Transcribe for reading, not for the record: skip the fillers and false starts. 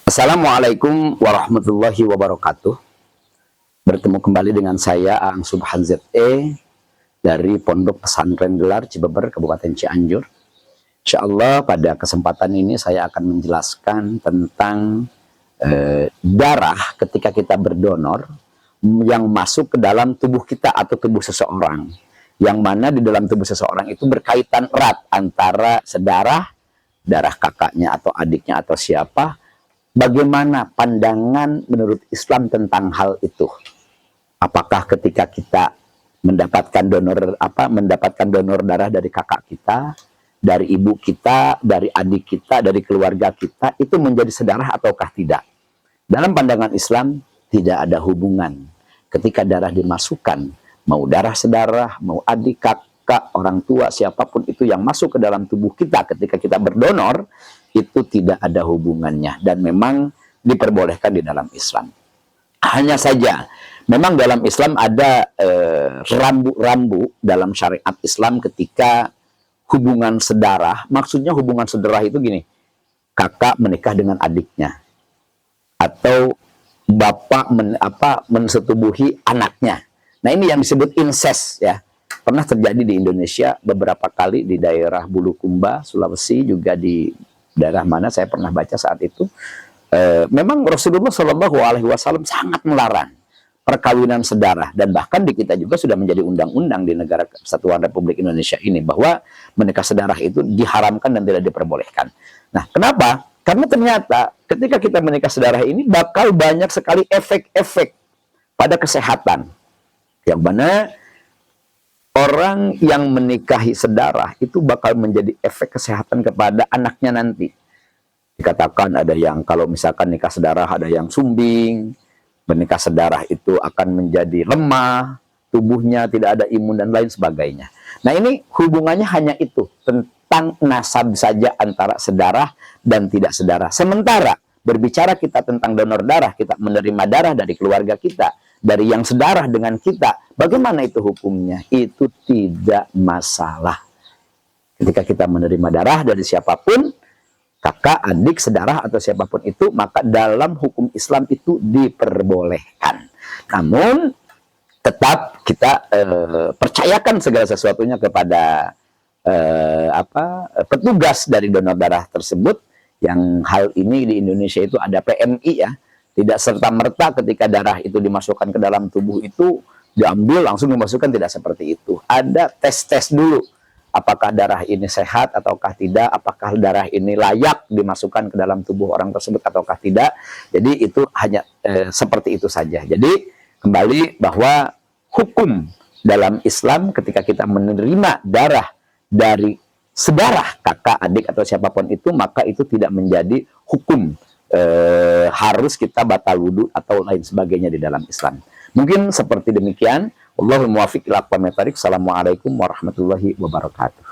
Assalamualaikum warahmatullahi wabarakatuh. Bertemu kembali dengan saya Aang Subhan ZE dari Pondok Pesantren Gelar Cibeber, Kabupaten Cianjur. Insyaallah pada kesempatan ini saya akan menjelaskan tentang darah ketika kita berdonor yang masuk ke dalam tubuh kita atau tubuh seseorang. Yang mana di dalam tubuh seseorang itu berkaitan erat antara sedarah, darah kakaknya atau adiknya atau siapa. Bagaimana pandangan menurut Islam tentang hal itu? Apakah ketika kita mendapatkan donor darah dari kakak kita, dari ibu kita, dari adik kita, dari keluarga kita, itu menjadi sedarah ataukah tidak? Dalam pandangan Islam tidak ada hubungan. Ketika darah dimasukkan, mau darah sedarah, mau adik, kakak, orang tua, siapapun itu yang masuk ke dalam tubuh kita ketika kita berdonor, itu tidak ada hubungannya dan memang diperbolehkan di dalam Islam. Hanya saja memang dalam Islam ada rambu-rambu dalam syariat Islam ketika hubungan sedarah. Maksudnya hubungan sedarah itu gini, kakak menikah dengan adiknya atau bapak mensetubuhi anaknya. Nah, ini yang disebut incest ya. Pernah terjadi di Indonesia beberapa kali di daerah Bulukumba, Sulawesi, juga di daerah mana saya pernah baca saat itu. Memang Rasulullah Shallallahu Alaihi Wasallam sangat melarang perkawinan sedarah, dan bahkan di kita juga sudah menjadi undang-undang di negara Kesatuan Republik Indonesia ini bahwa menikah sedarah itu diharamkan dan tidak diperbolehkan. Nah, kenapa? Karena ternyata ketika kita menikah sedarah ini bakal banyak sekali efek-efek pada kesehatan, yang mana orang yang menikahi sedarah itu bakal menjadi efek kesehatan kepada anaknya nanti. Dikatakan ada yang kalau misalkan nikah sedarah ada yang sumbing, menikah sedarah itu akan menjadi lemah, tubuhnya tidak ada imun dan lain sebagainya. Nah, ini hubungannya hanya itu, tentang nasab saja antara sedarah dan tidak sedarah. Sementara berbicara kita tentang donor darah, kita menerima darah dari keluarga kita, dari yang sedarah dengan kita, bagaimana itu hukumnya? Itu tidak masalah. Ketika kita menerima darah dari siapapun, kakak, adik, sedarah, atau siapapun itu, maka dalam hukum Islam itu diperbolehkan. Namun, tetap kita percayakan segala sesuatunya kepada petugas dari donor darah tersebut, yang hal ini di Indonesia itu ada PMI ya. Tidak serta-merta ketika darah itu dimasukkan ke dalam tubuh itu diambil langsung dimasukkan, tidak seperti itu. Ada tes-tes dulu. Apakah darah ini sehat ataukah tidak? Apakah darah ini layak dimasukkan ke dalam tubuh orang tersebut ataukah tidak? Jadi itu hanya seperti itu saja. Jadi kembali bahwa hukum dalam Islam ketika kita menerima darah dari sedarah, kakak, adik, atau siapapun itu, maka itu tidak menjadi hukum harus kita batal wudhu atau lain sebagainya di dalam Islam. Mungkin seperti demikian. Wallahul muwaffiq ila aqwamit thoriq. Assalamualaikum warahmatullahi wabarakatuh.